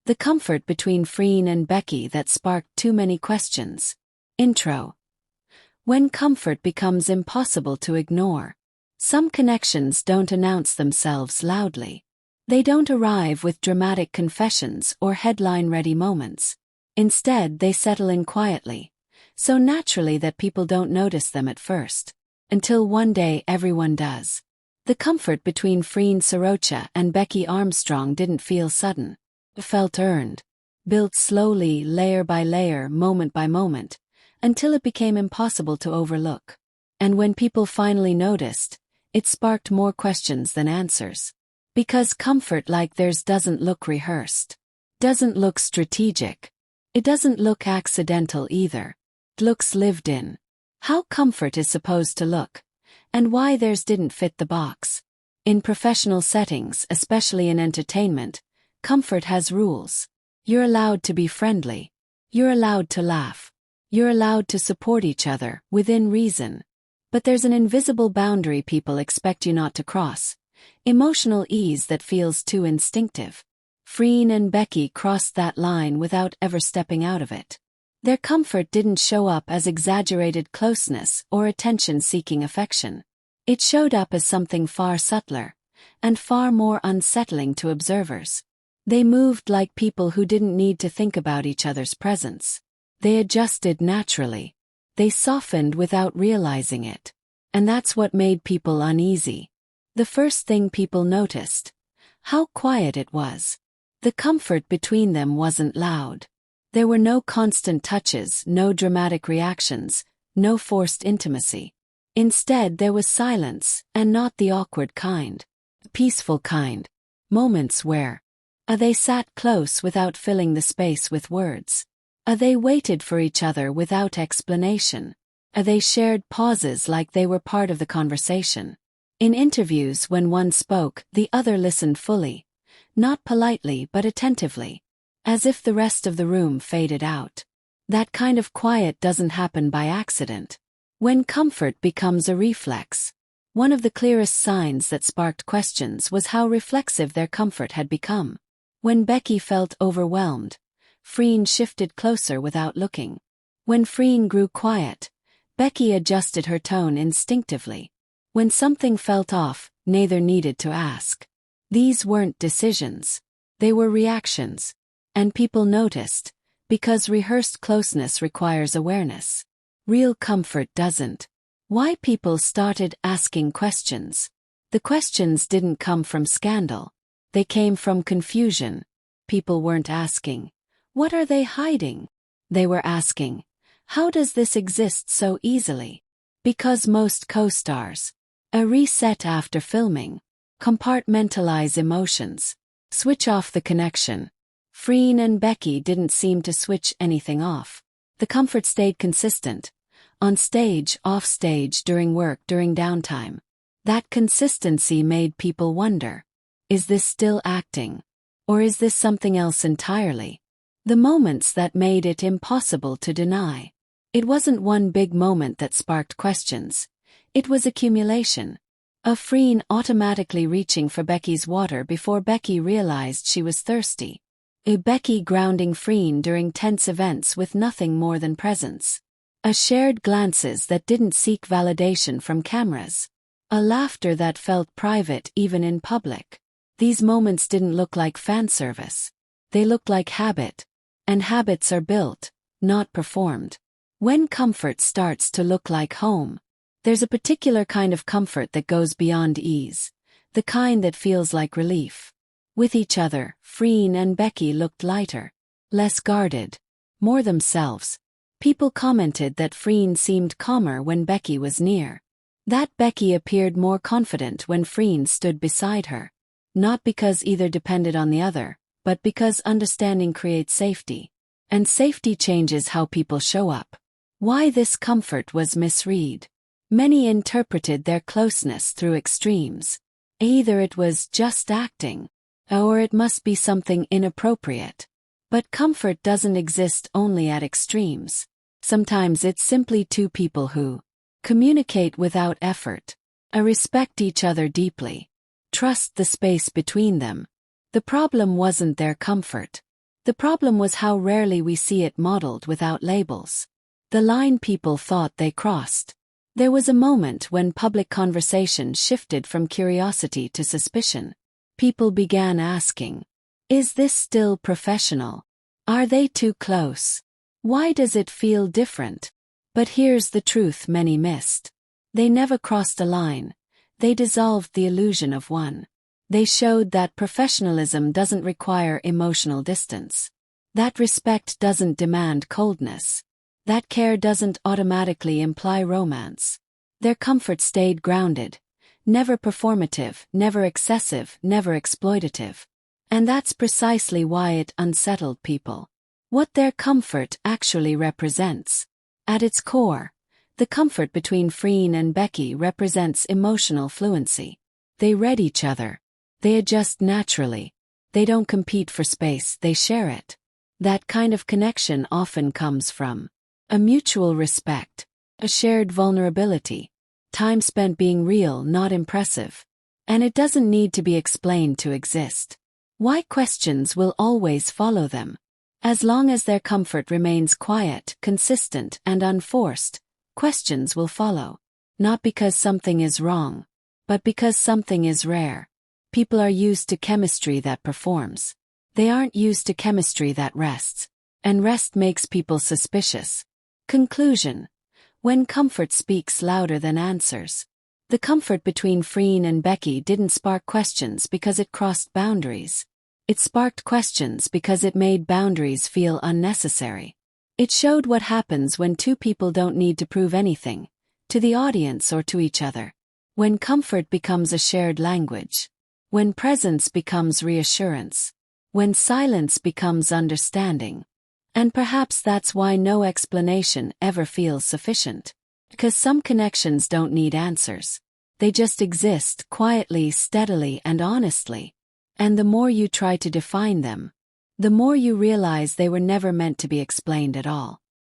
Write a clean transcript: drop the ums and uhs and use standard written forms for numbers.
The comfort between Freen and Becky that sparked too many questions. Intro. When comfort becomes impossible to ignore. Some connections don't announce themselves loudly. They don't arrive with dramatic confessions or headline-ready moments. Instead, they settle in quietly, so naturally that people don't notice them at first, until one day everyone does. The comfort between Freen Sorocha and Becky Armstrong didn't feel sudden. It felt earned, built slowly, layer by layer, moment by moment, until it became impossible to overlook. And when people finally noticed, it sparked more questions than answers. Because comfort like theirs doesn't look rehearsed, doesn't look strategic. It doesn't look accidental either. It looks lived in. How comfort is supposed to look, and why theirs didn't fit the box. In professional settings, especially in entertainment, comfort has rules. You're allowed to be friendly. You're allowed to laugh. You're allowed to support each other, within reason. But there's an invisible boundary people expect you not to cross. Emotional ease that feels too instinctive. Freen and Becky crossed that line without ever stepping out of it. Their comfort didn't show up as exaggerated closeness or attention-seeking affection. It showed up as something far subtler, and far more unsettling to observers. They moved like people who didn't need to think about each other's presence. They adjusted naturally. They softened without realizing it. And that's what made people uneasy. The first thing people noticed: how quiet it was. The comfort between them wasn't loud. There were no constant touches, no dramatic reactions, no forced intimacy. Instead, there was silence, and not the awkward kind. The peaceful kind. Moments where they sat close without filling the space with words. They waited for each other without explanation. They shared pauses like they were part of the conversation. In interviews, when one spoke, the other listened fully. Not politely but attentively. As if the rest of the room faded out. That kind of quiet doesn't happen by accident. When comfort becomes a reflex. One of the clearest signs that sparked questions was how reflexive their comfort had become. When Becky felt overwhelmed, Freen shifted closer without looking. When Freen grew quiet, Becky adjusted her tone instinctively. When something felt off, neither needed to ask. These weren't decisions. They were reactions. And people noticed, because rehearsed closeness requires awareness. Real comfort doesn't. Why people started asking questions. The questions didn't come from scandal. They came from confusion. People weren't asking, what are they hiding? They were asking, how does this exist so easily? Because most co-stars reset after filming, compartmentalize emotions, switch off the connection. Freen and Becky didn't seem to switch anything off. The comfort stayed consistent. On stage, off stage, during work, during downtime. That consistency made people wonder, is this still acting? Or is this something else entirely? The moments that made it impossible to deny. It wasn't one big moment that sparked questions. It was accumulation. Of Freen automatically reaching for Becky's water before Becky realized she was thirsty. Becky grounding Freen during tense events with nothing more than presence. Shared glances that didn't seek validation from cameras. A laughter that felt private even in public. These moments didn't look like fan service. They looked like habit. And habits are built, not performed. When comfort starts to look like home, there's a particular kind of comfort that goes beyond ease. The kind that feels like relief. With each other, Freen and Becky looked lighter. Less guarded. More themselves. People commented that Freen seemed calmer when Becky was near. That Becky appeared more confident when Freen stood beside her. Not because either depended on the other, but because understanding creates safety. And safety changes how people show up. Why this comfort was misread. Many interpreted their closeness through extremes. Either it was just acting, or it must be something inappropriate. But comfort doesn't exist only at extremes. Sometimes it's simply two people who communicate without effort, respect each other deeply, trust the space between them. The problem wasn't their comfort. The problem was how rarely we see it modeled without labels. The line people thought they crossed. There was a moment when public conversation shifted from curiosity to suspicion. People began asking, "Is this still professional? Are they too close? Why does it feel different?" But here's the truth many missed. They never crossed a line. They dissolved the illusion of one. They showed that professionalism doesn't require emotional distance. That respect doesn't demand coldness. That care doesn't automatically imply romance. Their comfort stayed grounded. Never performative, never excessive, never exploitative. And that's precisely why it unsettled people. What their comfort actually represents. At its core, the comfort between Freen and Becky represents emotional fluency. They read each other. They adjust naturally. They don't compete for space, they share it. That kind of connection often comes from a mutual respect, a shared vulnerability, time spent being real, not impressive. And it doesn't need to be explained to exist. Why questions will always follow them. As long as their comfort remains quiet, consistent, and unforced, questions will follow. Not because something is wrong, but because something is rare. People are used to chemistry that performs. They aren't used to chemistry that rests. And rest makes people suspicious. Conclusion. When comfort speaks louder than answers. The comfort between Freen and Becky didn't spark questions because it crossed boundaries. It sparked questions because it made boundaries feel unnecessary. It showed what happens when two people don't need to prove anything, to the audience or to each other. When comfort becomes a shared language. When presence becomes reassurance. When silence becomes understanding. And perhaps that's why no explanation ever feels sufficient. Because some connections don't need answers. They just exist quietly, steadily, and honestly. And the more you try to define them, the more you realize they were never meant to be explained at all.